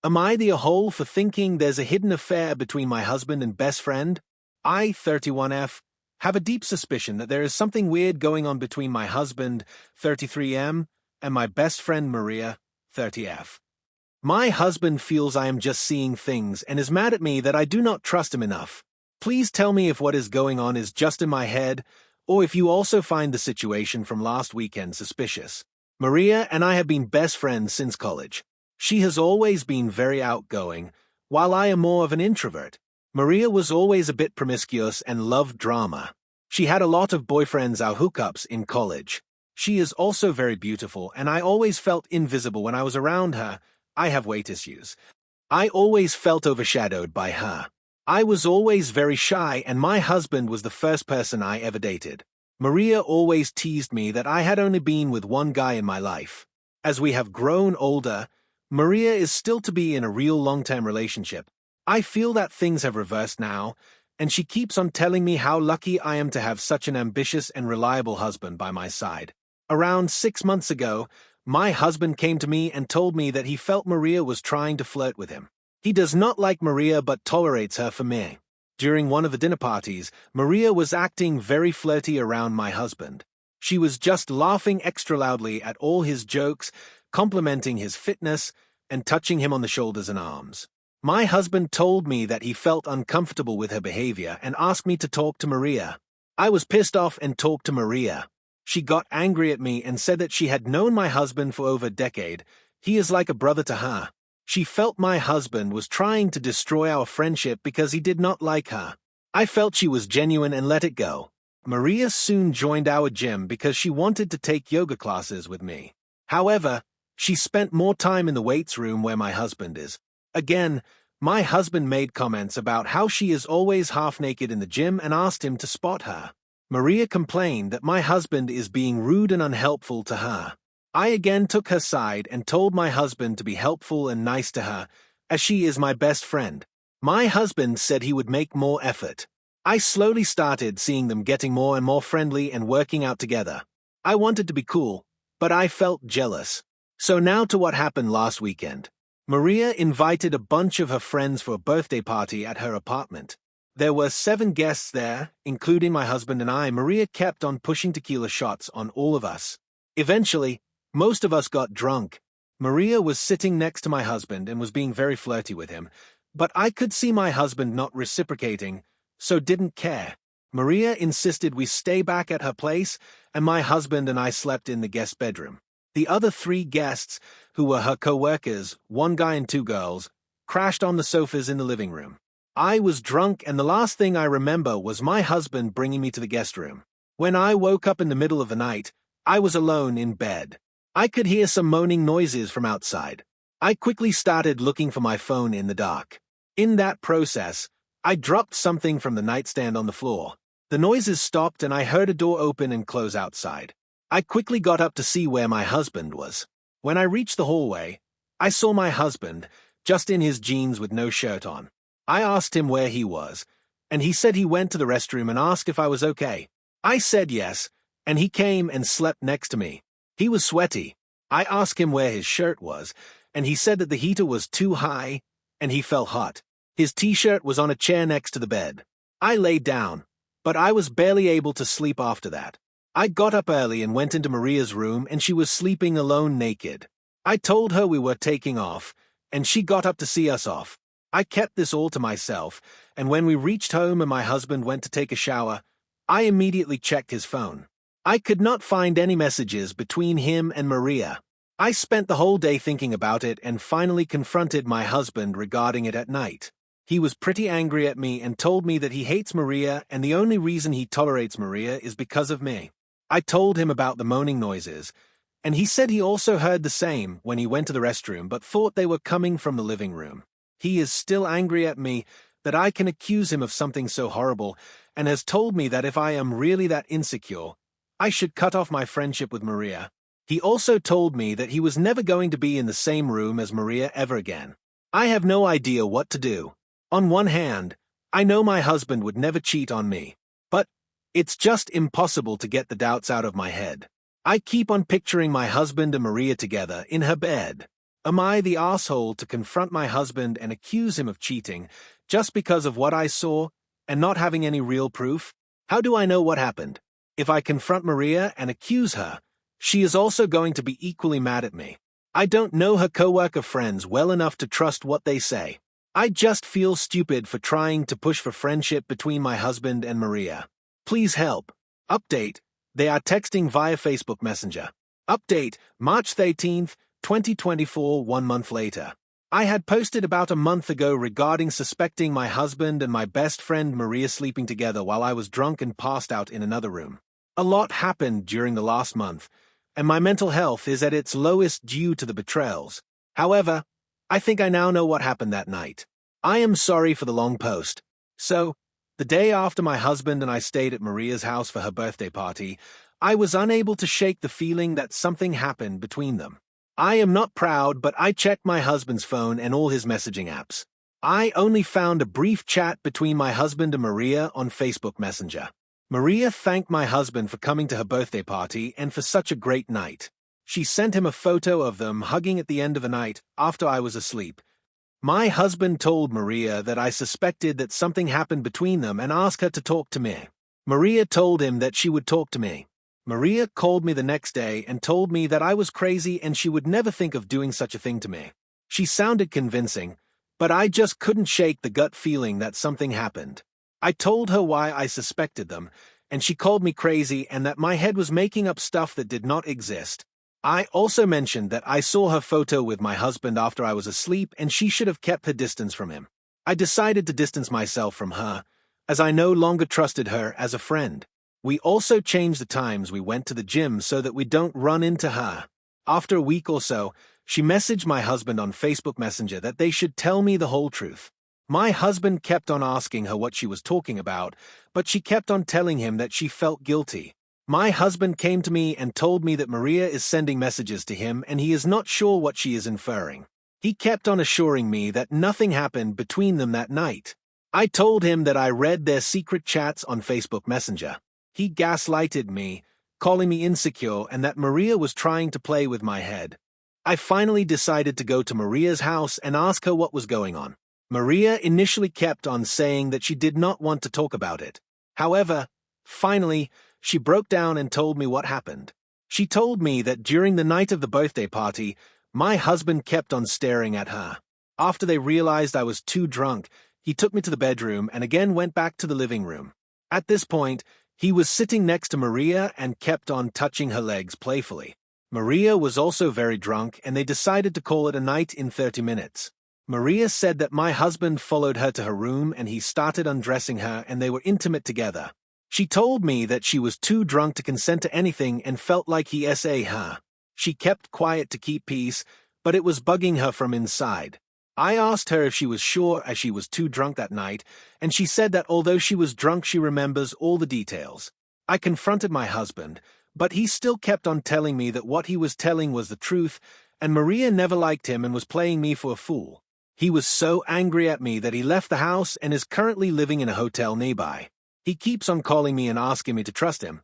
Am I the a-hole for thinking there's a hidden affair between my husband and best friend? I, 31F, have a deep suspicion that there is something weird going on between my husband, 33M, and my best friend Maria, 30F. My husband feels I am just seeing things and is mad at me that I do not trust him enough. Please tell me if what is going on is just in my head, or if you also find the situation from last weekend suspicious. Maria and I have been best friends since college. She has always been very outgoing, while I am more of an introvert. Maria was always a bit promiscuous and loved drama. She had a lot of boyfriends or hookups in college. She is also very beautiful, and I always felt invisible when I was around her. I have weight issues. I always felt overshadowed by her. I was always very shy, and my husband was the first person I ever dated. Maria always teased me that I had only been with one guy in my life. As we have grown older, Maria is still to be in a real long-term relationship. I feel that things have reversed now, and she keeps on telling me how lucky I am to have such an ambitious and reliable husband by my side. Around 6 months ago, my husband came to me and told me that he felt Maria was trying to flirt with him. He does not like Maria but tolerates her for me. During one of the dinner parties, Maria was acting very flirty around my husband. She was just laughing extra loudly at all his jokes, complimenting his fitness, and touching him on the shoulders and arms. My husband told me that he felt uncomfortable with her behavior and asked me to talk to Maria. I was pissed off and talked to Maria. She got angry at me and said that she had known my husband for over a decade. He is like a brother to her. She felt my husband was trying to destroy our friendship because he did not like her. I felt she was genuine and let it go. Maria soon joined our gym because she wanted to take yoga classes with me. However, she spent more time in the weights room where my husband is. Again, my husband made comments about how she is always half naked in the gym and asked him to spot her. Maria complained that my husband is being rude and unhelpful to her. I again took her side and told my husband to be helpful and nice to her, as she is my best friend. My husband said he would make more effort. I slowly started seeing them getting more and more friendly and working out together. I wanted to be cool, but I felt jealous. So now to what happened last weekend. Maria invited a bunch of her friends for a birthday party at her apartment. There were 7 guests there, including my husband and I. Maria kept on pushing tequila shots on all of us. Eventually, most of us got drunk. Maria was sitting next to my husband and was being very flirty with him, but I could see my husband not reciprocating, so didn't care. Maria insisted we stay back at her place, and my husband and I slept in the guest bedroom. The other 3 guests, who were her co-workers, 1 guy and 2 girls, crashed on the sofas in the living room. I was drunk, and the last thing I remember was my husband bringing me to the guest room. When I woke up in the middle of the night, I was alone in bed. I could hear some moaning noises from outside. I quickly started looking for my phone in the dark. In that process, I dropped something from the nightstand on the floor. The noises stopped and I heard a door open and close outside. I quickly got up to see where my husband was. When I reached the hallway, I saw my husband, just in his jeans with no shirt on. I asked him where he was, and he said he went to the restroom and asked if I was okay. I said yes, and he came and slept next to me. He was sweaty. I asked him where his shirt was, and he said that the heater was too high, and he felt hot. His t-shirt was on a chair next to the bed. I laid down, but I was barely able to sleep after that. I got up early and went into Maria's room, and she was sleeping alone naked. I told her we were taking off, and she got up to see us off. I kept this all to myself, and when we reached home and my husband went to take a shower, I immediately checked his phone. I could not find any messages between him and Maria. I spent the whole day thinking about it and finally confronted my husband regarding it at night. He was pretty angry at me and told me that he hates Maria and the only reason he tolerates Maria is because of me. I told him about the moaning noises, and he said he also heard the same when he went to the restroom but thought they were coming from the living room. He is still angry at me that I can accuse him of something so horrible and has told me that if I am really that insecure, I should cut off my friendship with Maria. He also told me that he was never going to be in the same room as Maria ever again. I have no idea what to do. On one hand, I know my husband would never cheat on me, but it's just impossible to get the doubts out of my head. I keep on picturing my husband and Maria together in her bed. Am I the asshole to confront my husband and accuse him of cheating just because of what I saw and not having any real proof? How do I know what happened? If I confront Maria and accuse her, she is also going to be equally mad at me. I don't know her coworker friends well enough to trust what they say. I just feel stupid for trying to push for friendship between my husband and Maria. Please help. Update: they are texting via Facebook Messenger. Update: March 13th, 2024, 1 month later. I had posted about a month ago regarding suspecting my husband and my best friend Maria sleeping together while I was drunk and passed out in another room. A lot happened during the last month, and my mental health is at its lowest due to the betrayals. However, I think I now know what happened that night. I am sorry for the long post. So, the day after my husband and I stayed at Maria's house for her birthday party, I was unable to shake the feeling that something happened between them. I am not proud, but I checked my husband's phone and all his messaging apps. I only found a brief chat between my husband and Maria on Facebook Messenger. Maria thanked my husband for coming to her birthday party and for such a great night. She sent him a photo of them hugging at the end of the night after I was asleep. My husband told Maria that I suspected that something happened between them and asked her to talk to me. Maria told him that she would talk to me. Maria called me the next day and told me that I was crazy and she would never think of doing such a thing to me. She sounded convincing, but I just couldn't shake the gut feeling that something happened. I told her why I suspected them, and she called me crazy and that my head was making up stuff that did not exist. I also mentioned that I saw her photo with my husband after I was asleep and she should have kept her distance from him. I decided to distance myself from her, as I no longer trusted her as a friend. We also changed the times we went to the gym so that we don't run into her. After a week or so, she messaged my husband on Facebook Messenger that they should tell me the whole truth. My husband kept on asking her what she was talking about, but she kept on telling him that she felt guilty. My husband came to me and told me that Maria is sending messages to him and he is not sure what she is inferring. He kept on assuring me that nothing happened between them that night. I told him that I read their secret chats on Facebook Messenger. He gaslighted me, calling me insecure and that Maria was trying to play with my head. I finally decided to go to Maria's house and ask her what was going on. Maria initially kept on saying that she did not want to talk about it. However, finally, she broke down and told me what happened. She told me that during the night of the birthday party, my husband kept on staring at her. After they realized I was too drunk, he took me to the bedroom and again went back to the living room. At this point, he was sitting next to Maria and kept on touching her legs playfully. Maria was also very drunk and they decided to call it a night in 30 minutes. Maria said that my husband followed her to her room and he started undressing her and they were intimate together. She told me that she was too drunk to consent to anything and felt like he SA her. She kept quiet to keep peace, but it was bugging her from inside. I asked her if she was sure as she was too drunk that night, and she said that although she was drunk she remembers all the details. I confronted my husband, but he still kept on telling me that what he was telling was the truth, and Maria never liked him and was playing me for a fool. He was so angry at me that he left the house and is currently living in a hotel nearby. He keeps on calling me and asking me to trust him,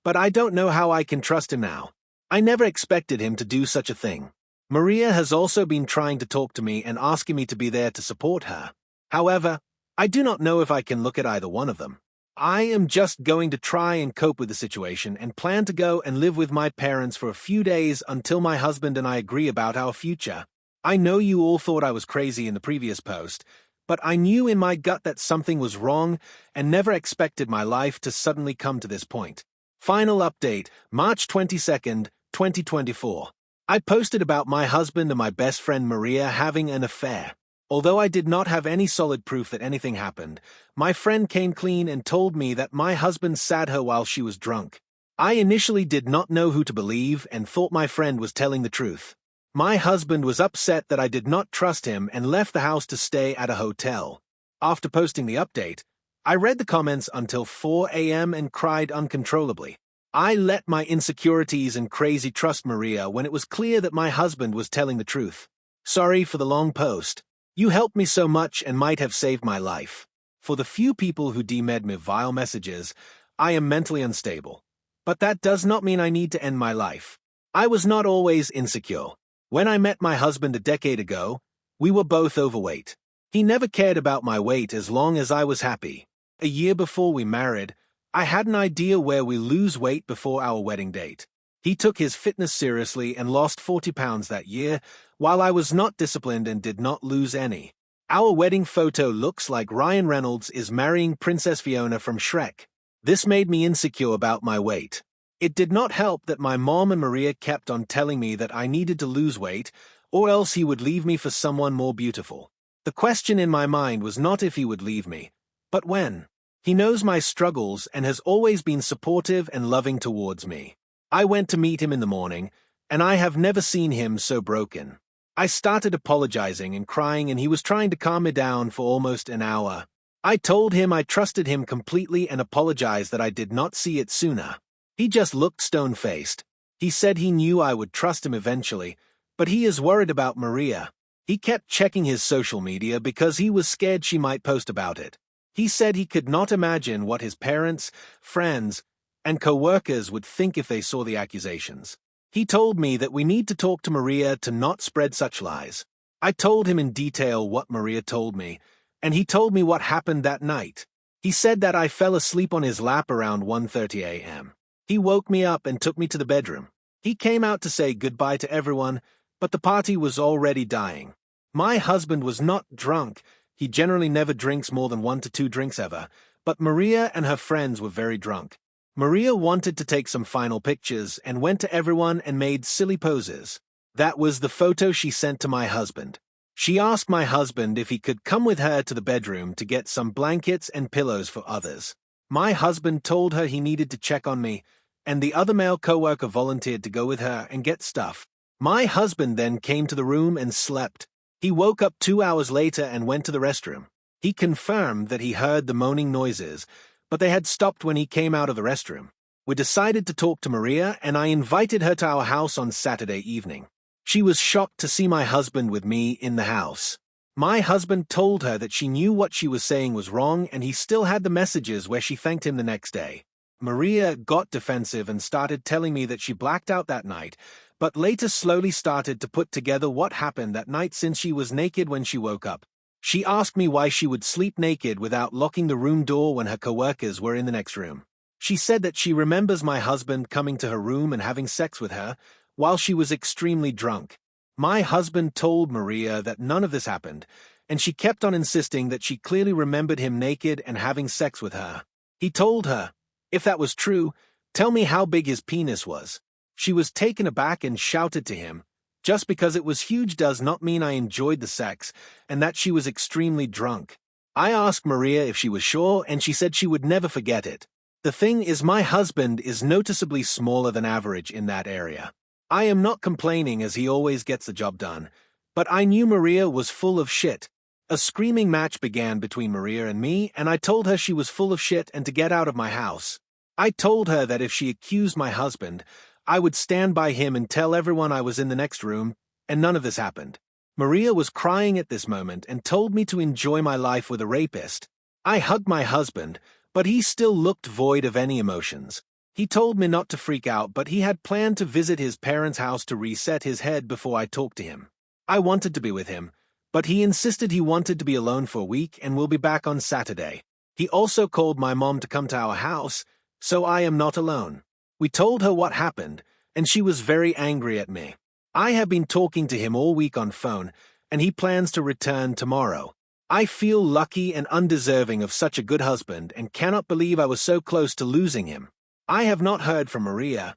but I don't know how I can trust him now. I never expected him to do such a thing. Maria has also been trying to talk to me and asking me to be there to support her. However, I do not know if I can look at either one of them. I am just going to try and cope with the situation and plan to go and live with my parents for a few days until my husband and I agree about our future. I know you all thought I was crazy in the previous post, but I knew in my gut that something was wrong and never expected my life to suddenly come to this point. Final update, March 22nd, 2024. I posted about my husband and my best friend Maria having an affair. Although I did not have any solid proof that anything happened, my friend came clean and told me that my husband sat her while she was drunk. I initially did not know who to believe and thought my friend was telling the truth. My husband was upset that I did not trust him and left the house to stay at a hotel. After posting the update, I read the comments until 4 a.m. and cried uncontrollably. I let my insecurities and crazy trust Maria when it was clear that my husband was telling the truth. Sorry for the long post. You helped me so much and might have saved my life. For the few people who DM'd me vile messages, I am mentally unstable. But that does not mean I need to end my life. I was not always insecure. When I met my husband a decade ago, we were both overweight. He never cared about my weight as long as I was happy. A year before we married, I had an idea where we lose weight before our wedding date. He took his fitness seriously and lost 40 pounds that year, while I was not disciplined and did not lose any. Our wedding photo looks like Ryan Reynolds is marrying Princess Fiona from Shrek. This made me insecure about my weight. It did not help that my mom and Maria kept on telling me that I needed to lose weight, or else he would leave me for someone more beautiful. The question in my mind was not if he would leave me, but when. He knows my struggles and has always been supportive and loving towards me. I went to meet him in the morning, and I have never seen him so broken. I started apologizing and crying, and he was trying to calm me down for almost an hour. I told him I trusted him completely and apologized that I did not see it sooner. He just looked stone-faced. He said he knew I would trust him eventually, but he is worried about Maria. He kept checking his social media because he was scared she might post about it. He said he could not imagine what his parents, friends, and co-workers would think if they saw the accusations. He told me that we need to talk to Maria to not spread such lies. I told him in detail what Maria told me, and he told me what happened that night. He said that I fell asleep on his lap around 1:30 a.m. He woke me up and took me to the bedroom. He came out to say goodbye to everyone, but the party was already dying. My husband was not drunk. He generally never drinks more than 1 to 2 drinks ever, but Maria and her friends were very drunk. Maria wanted to take some final pictures and went to everyone and made silly poses. That was the photo she sent to my husband. She asked my husband if he could come with her to the bedroom to get some blankets and pillows for others. My husband told her he needed to check on me, and the other male coworker volunteered to go with her and get stuff. My husband then came to the room and slept. He woke up 2 hours later and went to the restroom. He confirmed that he heard the moaning noises, but they had stopped when he came out of the restroom. We decided to talk to Maria, and I invited her to our house on Saturday evening. She was shocked to see my husband with me in the house. My husband told her that she knew what she was saying was wrong, and he still had the messages where she thanked him the next day. Maria got defensive and started telling me that she blacked out that night, but later slowly started to put together what happened that night since she was naked when she woke up. She asked me why she would sleep naked without locking the room door when her coworkers were in the next room. She said that she remembers my husband coming to her room and having sex with her while she was extremely drunk. My husband told Maria that none of this happened, and she kept on insisting that she clearly remembered him naked and having sex with her. He told her, if that was true, tell me how big his penis was. She was taken aback and shouted to him, just because it was huge does not mean I enjoyed the sex, and that she was extremely drunk. I asked Maria if she was sure, and she said she would never forget it. The thing is, my husband is noticeably smaller than average in that area. I am not complaining as he always gets the job done, but I knew Maria was full of shit. A screaming match began between Maria and me, and I told her she was full of shit and to get out of my house. I told her that if she accused my husband, I would stand by him and tell everyone I was in the next room, and none of this happened. Maria was crying at this moment and told me to enjoy my life with a rapist. I hugged my husband, but he still looked void of any emotions. He told me not to freak out, but he had planned to visit his parents' house to reset his head before I talked to him. I wanted to be with him, but he insisted he wanted to be alone for a week and will be back on Saturday. He also called my mom to come to our house, so I am not alone. We told her what happened, and she was very angry at me. I have been talking to him all week on phone, and he plans to return tomorrow. I feel lucky and undeserving of such a good husband and cannot believe I was so close to losing him. I have not heard from Maria,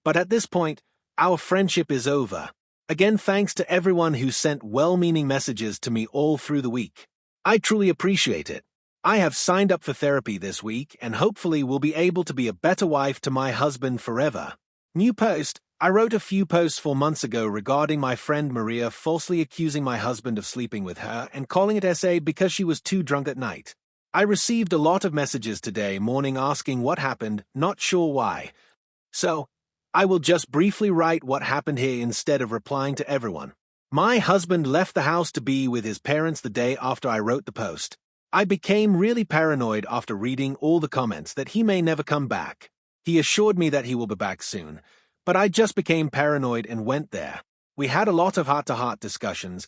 but at this point, our friendship is over. Again, thanks to everyone who sent well-meaning messages to me all through the week. I truly appreciate it. I have signed up for therapy this week and hopefully will be able to be a better wife to my husband forever. New post. I wrote a few posts 4 months ago regarding my friend Maria falsely accusing my husband of sleeping with her and calling it SA because she was too drunk at night. I received a lot of messages today morning asking what happened, not sure why. So, I will just briefly write what happened here instead of replying to everyone. My husband left the house to be with his parents the day after I wrote the post. I became really paranoid after reading all the comments that he may never come back. He assured me that he will be back soon, but I just became paranoid and went there. We had a lot of heart-to-heart discussions,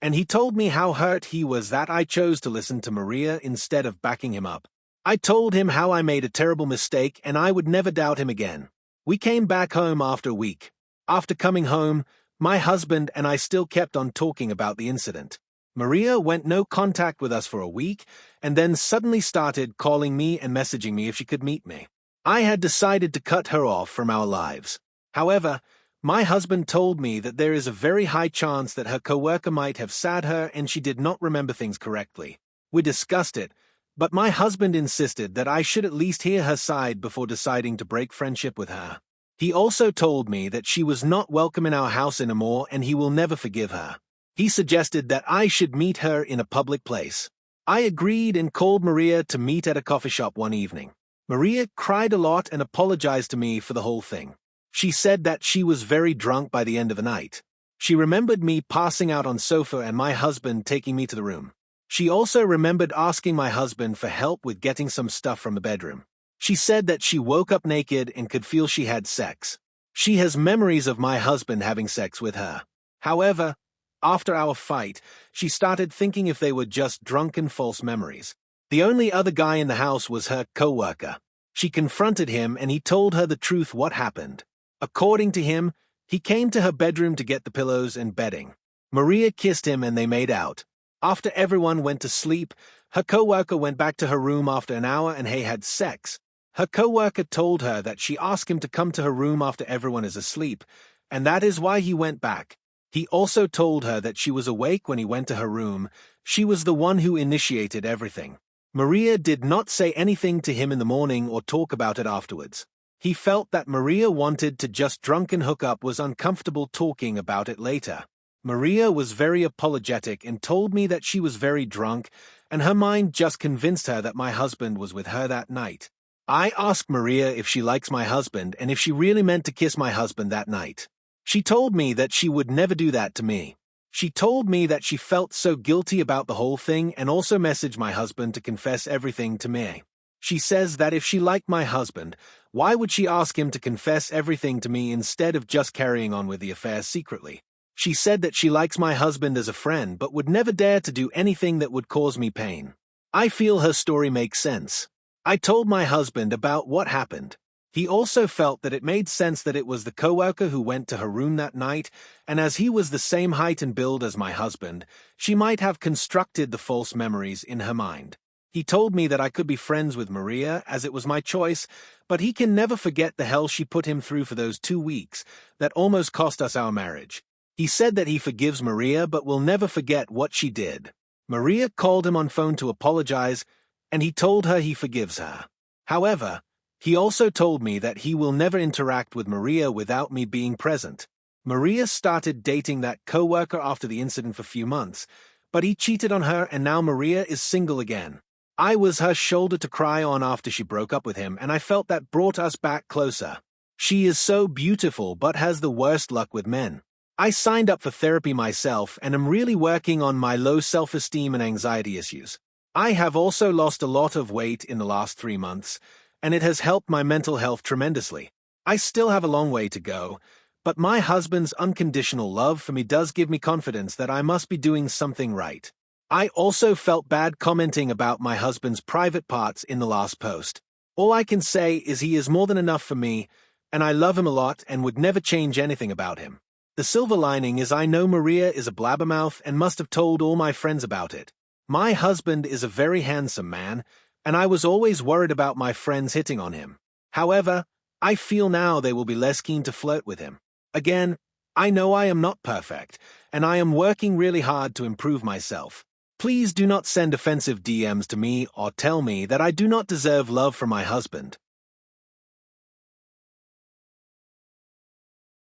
and he told me how hurt he was that I chose to listen to Maria instead of backing him up. I told him how I made a terrible mistake and I would never doubt him again. We came back home after a week. After coming home, my husband and I still kept on talking about the incident. Maria went no contact with us for a week and then suddenly started calling me and messaging me if she could meet me. I had decided to cut her off from our lives. However, my husband told me that there is a very high chance that her coworker might have sad her and she did not remember things correctly. We discussed it, but my husband insisted that I should at least hear her side before deciding to break friendship with her. He also told me that she was not welcome in our house anymore and he will never forgive her. He suggested that I should meet her in a public place. I agreed and called Maria to meet at a coffee shop one evening. Maria cried a lot and apologized to me for the whole thing. She said that she was very drunk by the end of the night. She remembered me passing out on sofa and my husband taking me to the room. She also remembered asking my husband for help with getting some stuff from the bedroom. She said that she woke up naked and could feel she had sex. She has memories of my husband having sex with her. However, after our fight, she started thinking if they were just drunken false memories. The only other guy in the house was her coworker. She confronted him and he told her the truth what happened. According to him, he came to her bedroom to get the pillows and bedding. Maria kissed him and they made out. After everyone went to sleep, her coworker went back to her room after an hour and they had sex. Her coworker told her that she asked him to come to her room after everyone is asleep, and that is why he went back. He also told her that she was awake when he went to her room. She was the one who initiated everything. Maria did not say anything to him in the morning or talk about it afterwards. He felt that Maria wanted to just drunken hook up, was uncomfortable talking about it later. Maria was very apologetic and told me that she was very drunk and her mind just convinced her that my husband was with her that night. I asked Maria if she likes my husband and if she really meant to kiss my husband that night. She told me that she would never do that to me. She told me that she felt so guilty about the whole thing and also messaged my husband to confess everything to me. She says that if she liked my husband, why would she ask him to confess everything to me instead of just carrying on with the affair secretly? She said that she likes my husband as a friend but would never dare to do anything that would cause me pain. I feel her story makes sense. I told my husband about what happened. He also felt that it made sense that it was the coworker who went to her room that night, and as he was the same height and build as my husband, she might have constructed the false memories in her mind. He told me that I could be friends with Maria as it was my choice, but he can never forget the hell she put him through for those 2 weeks that almost cost us our marriage. He said that he forgives Maria but will never forget what she did. Maria called him on phone to apologize, and he told her he forgives her. However, he also told me that he will never interact with Maria without me being present. Maria started dating that coworker after the incident for a few months, but he cheated on her and now Maria is single again. I was her shoulder to cry on after she broke up with him, and I felt that brought us back closer. She is so beautiful but has the worst luck with men. I signed up for therapy myself and am really working on my low self-esteem and anxiety issues. I have also lost a lot of weight in the last 3 months, and it has helped my mental health tremendously. I still have a long way to go, but my husband's unconditional love for me does give me confidence that I must be doing something right. I also felt bad commenting about my husband's private parts in the last post. All I can say is he is more than enough for me, and I love him a lot and would never change anything about him. The silver lining is I know Maria is a blabbermouth and must have told all my friends about it. My husband is a very handsome man, and I was always worried about my friends hitting on him. However, I feel now they will be less keen to flirt with him. Again, I know I am not perfect, and I am working really hard to improve myself. Please do not send offensive DMs to me or tell me that I do not deserve love from my husband.